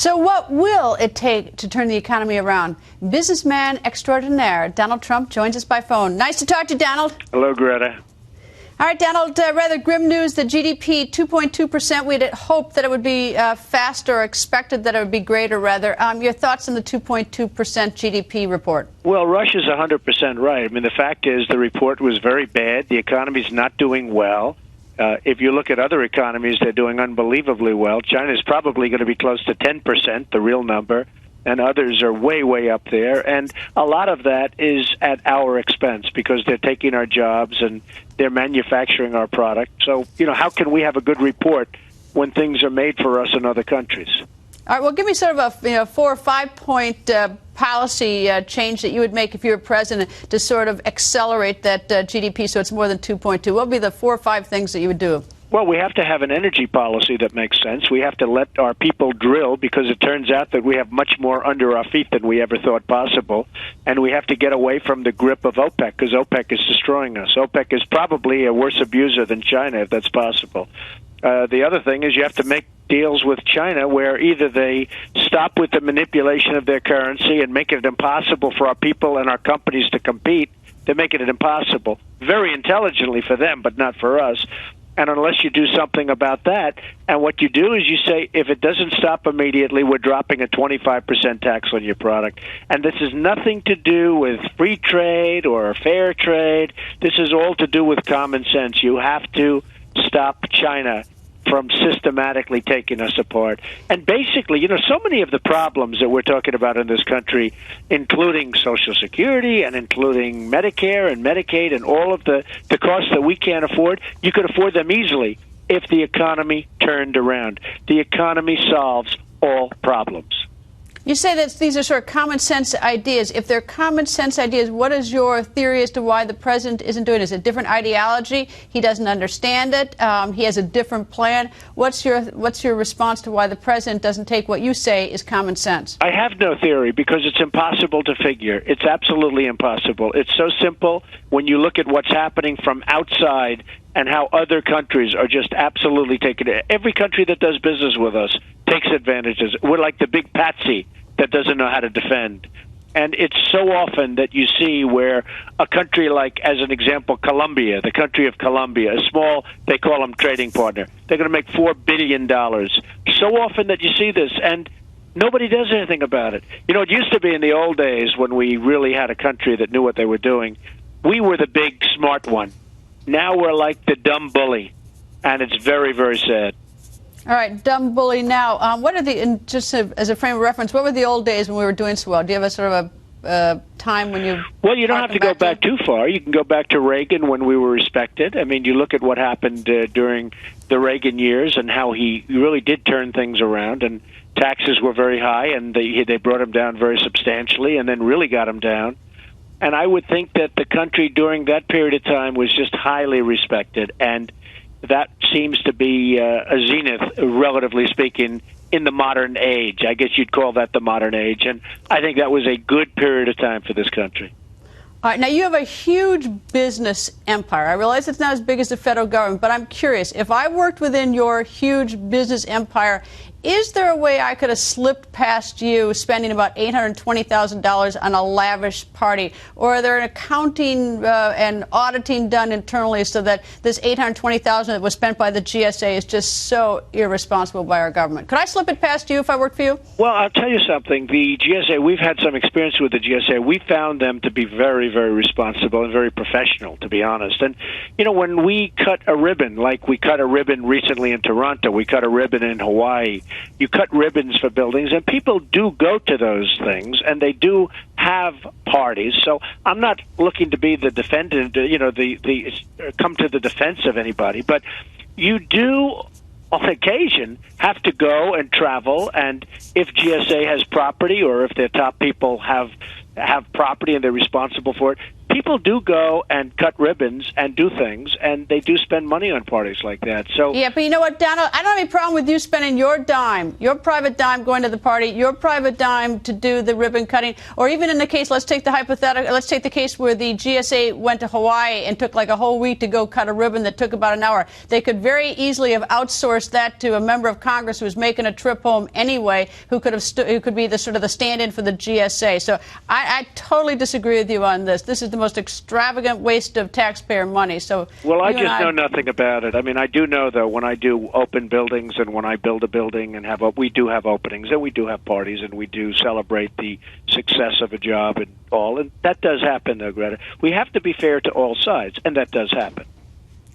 So what will it take to turn the economy around? Businessman extraordinaire Donald Trump joins us by phone. Nice to talk to you, Donald. Hello, Greta. All right, Donald, rather grim news, the GDP, 2.2%. We'd hoped that it would be faster, or expected that it would be greater, rather. Your thoughts on the 2.2% GDP report? Well, Russia's 100% right. I mean, the fact is the report was very bad. The economy's not doing well. If you look at other economies, they're doing unbelievably well. China's probably going to be close to 10%, the real number, and others are way, way up there. And a lot of that is at our expense because they're taking our jobs and they're manufacturing our product. So, how can we have a good report when things are made for us in other countries? All right, well, give me sort of a 4 or 5 point policy change that you would make if you were president to sort of accelerate that GDP so it's more than 2.2. What would be the 4 or 5 things that you would do? Well, we have to have an energy policy that makes sense. We have to let our people drill because it turns out that we have much more under our feet than we ever thought possible. And we have to get away from the grip of OPEC because OPEC is destroying us. OPEC is probably a worse abuser than China, if that's possible. The other thing is you have to make deals with China where either they stop with the manipulation of their currency and make it impossible for our people and our companies to compete. They're making it impossible, very intelligently for them, but not for us. And unless you do something about that, and what you do is you say, if it doesn't stop immediately, we're dropping a 25% tax on your product. And this has nothing to do with free trade or fair trade. This is all to do with common sense. You have to stop China from systematically taking us apart. And basically, so many of the problems that we're talking about in this country, including Social Security and including Medicare and Medicaid and all of the costs that we can't afford, you could afford them easily if the economy turned around. The economy solves all problems. You say that these are sort of common sense ideas. If they're common sense ideas, what is your theory as to why the president isn't doing it? Is it a different ideology? He doesn't understand it. He has a different plan. What's your response to why the president doesn't take what you say is common sense? I have no theory because it's impossible to figure. It's absolutely impossible. It's so simple when you look at what's happening from outside and how other countries are just absolutely taking it. Every country that does business with us takes advantages. We're like the big patsy that doesn't know how to defend. And it's so often that you see where a country like, as an example, Colombia, the country of Colombia, a small, they call them trading partner, they're going to make $4 billion. So often that you see this, and nobody does anything about it. It used to be in the old days when we really had a country that knew what they were doing. We were the big smart one. Now we're like the dumb bully, and it's very, very sad. All right, dumb bully now. What are just as a frame of reference, what were the old days when we were doing so well? Do you have a sort of a time when you... Well, you don't have to go back too far. You can go back to Reagan when we were respected. I mean, you look at what happened during the Reagan years and how he really did turn things around, and taxes were very high, and they brought them down very substantially and then really got them down. And I would think that the country during that period of time was just highly respected, and that seems to be a zenith, relatively speaking, in the modern age. I guess you'd call that the modern age, and I think that was a good period of time for this country. All right, now you have a huge business empire. I realize it's not as big as the federal government, but I'm curious. If I worked within your huge business empire, is there a way I could have slipped past you spending about $820,000 on a lavish party? Or are there an accounting and auditing done internally so that this $820,000 that was spent by the GSA is just so irresponsible by our government? Could I slip it past you if I worked for you? Well, I'll tell you something. The GSA, we've had some experience with the GSA. We found them to be very, very responsible and very professional, to be honest. And, when we cut a ribbon, like we cut a ribbon recently in Toronto, we cut a ribbon in Hawaii, you cut ribbons for buildings, and people do go to those things, and they do have parties. So I'm not looking to be the defendant, come to the defense of anybody, but you do, on occasion, have to go and travel, and if GSA has property or if their top people have property and they're responsible for it, people do go and cut ribbons and do things, and they do spend money on parties like that. So yeah, but you know what, Donald? I don't have any problem with you spending your dime, your private dime going to the party, your private dime to do the ribbon cutting, or even in the case, let's take the case where the GSA went to Hawaii and took like a whole week to go cut a ribbon that took about an hour. They could very easily have outsourced that to a member of Congress who was making a trip home anyway, who could be the sort of the stand-in for the GSA. So I totally disagree with you on this. This is the most extravagant waste of taxpayer money. So well, I just know nothing about it. I mean, I do know though when I do open buildings and when I build a building and we do have openings and we do have parties and we do celebrate the success of a job and all, and that does happen though, Greta. We have to be fair to all sides, and that does happen.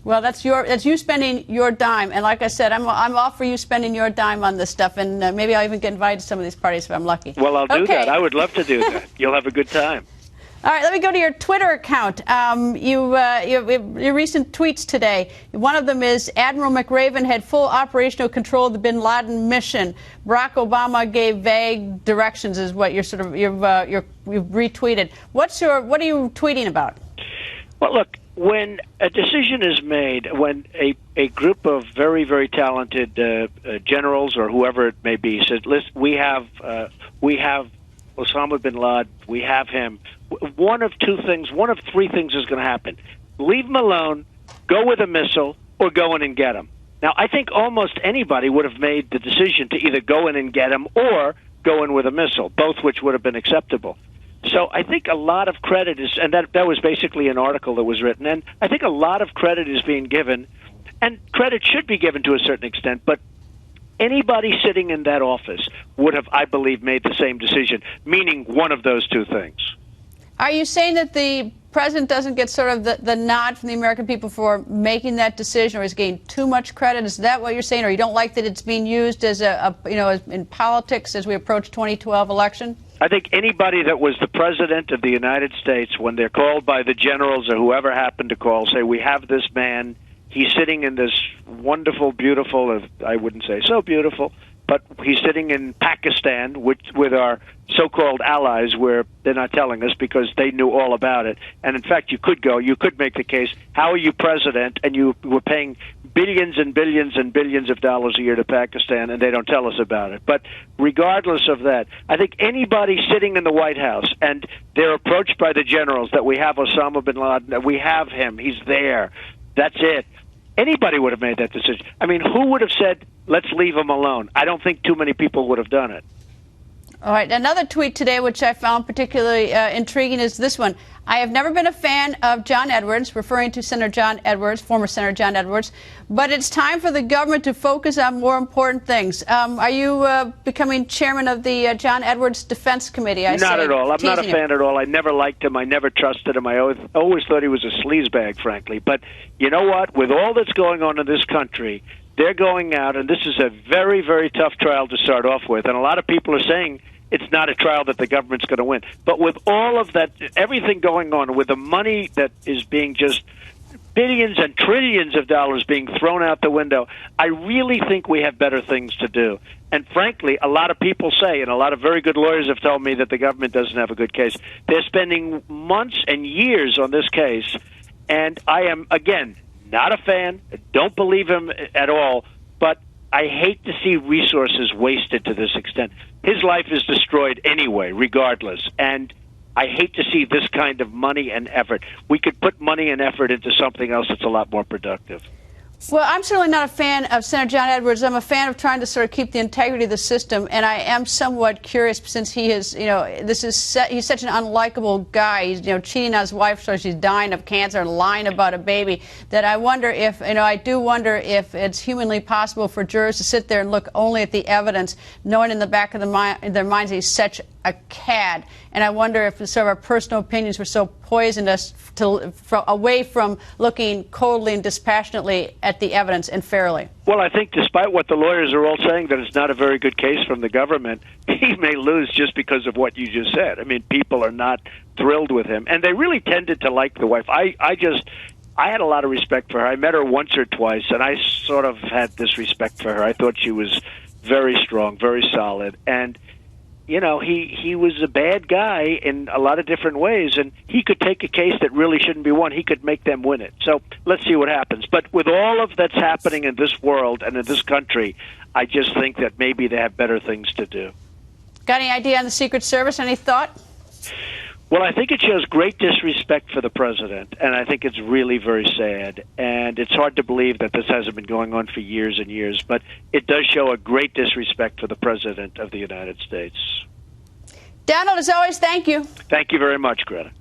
Well, that's you spending your dime, and like I said, I'm all for you spending your dime on this stuff, and maybe I'll even get invited to some of these parties if I'm lucky. Well, I'll do that. I would love to do that. You'll have a good time. All right, let me go to your Twitter account. Your recent tweets today. One of them is Admiral McRaven had full operational control of the Bin Laden mission. Barack Obama gave vague directions, is what you've retweeted. What are you tweeting about? Well, look. When a decision is made, when a group of very, very talented generals or whoever it may be says, "Listen, we have Osama bin Laden, we have him," one of three things is going to happen: leave him alone, go with a missile, or go in and get him. Now, I think almost anybody would have made the decision to either go in and get him or go in with a missile, both which would have been acceptable. So I think a lot of credit is, and that was basically an article that was written, and I think a lot of credit is being given, and credit should be given to a certain extent, but anybody sitting in that office would have, I believe, made the same decision, meaning one of those two things. Are you saying that the president doesn't get sort of the nod from the American people for making that decision, or is getting too much credit? Is that what you're saying, or you don't like that it's being used as in politics as we approach 2012 election? I think anybody that was the president of the United States, when they're called by the generals or whoever happened to call, say, we have this man, he's sitting in this wonderful, beautiful, I wouldn't say so beautiful, but he's sitting in Pakistan with our so-called allies, where they're not telling us because they knew all about it. And in fact, you could make the case, how are you president and you were paying billions and billions and billions of dollars a year to Pakistan, and they don't tell us about it. But regardless of that, I think anybody sitting in the White House and they're approached by the generals that we have Osama bin Laden, that we have him, he's there, that's it. Anybody would have made that decision. I mean, who would have said, let's leave him alone? I don't think too many people would have done it. All right. Another tweet today, which I found particularly intriguing, is this one. I have never been a fan of John Edwards, referring to Senator John Edwards, former Senator John Edwards, but it's time for the government to focus on more important things. Are you becoming chairman of the John Edwards Defense Committee? Not at all. I'm not a fan at all. I never liked him. I never trusted him. I always thought he was a sleazebag, frankly. But you know what? With all that's going on in this country, they're going out, and this is a very, very tough trial to start off with. And a lot of people are saying it's not a trial that the government's going to win. But with all of that, everything going on, with the money that is being just billions and trillions of dollars being thrown out the window, I really think we have better things to do. And frankly, a lot of people say, and a lot of very good lawyers have told me that the government doesn't have a good case. They're spending months and years on this case, and I am, again, not a fan, don't believe him at all, but I hate to see resources wasted to this extent. His life is destroyed anyway, regardless, and I hate to see this kind of money and effort. We could put money and effort into something else that's a lot more productive. Well, I'm certainly not a fan of Senator John Edwards. I'm a fan of trying to sort of keep the integrity of the system, and I am somewhat curious since he is, he's such an unlikable guy. He's, cheating on his wife so she's dying of cancer and lying about a baby, that I wonder if, I do wonder if it's humanly possible for jurors to sit there and look only at the evidence, knowing in the back of their minds he's such a cad. And I wonder if sort of our personal opinions were so poisoned us away from looking coldly and dispassionately at the evidence and fairly. Well, I think despite what the lawyers are all saying, that it's not a very good case from the government, he may lose just because of what you just said. I mean, people are not thrilled with him, and they really tended to like the wife. I had a lot of respect for her. I met her once or twice, and I sort of had this respect for her. I thought she was very strong, very solid, and he was a bad guy in a lot of different ways, and he could take a case that really shouldn't be won. He could make them win it. So let's see what happens. But with all of that's happening in this world and in this country, I just think that maybe they have better things to do. Got any idea on the Secret Service? Any thought? Well, I think it shows great disrespect for the president, and I think it's really very sad. And it's hard to believe that this hasn't been going on for years and years, but it does show a great disrespect for the president of the United States. Donald, as always, thank you. Thank you very much, Greta.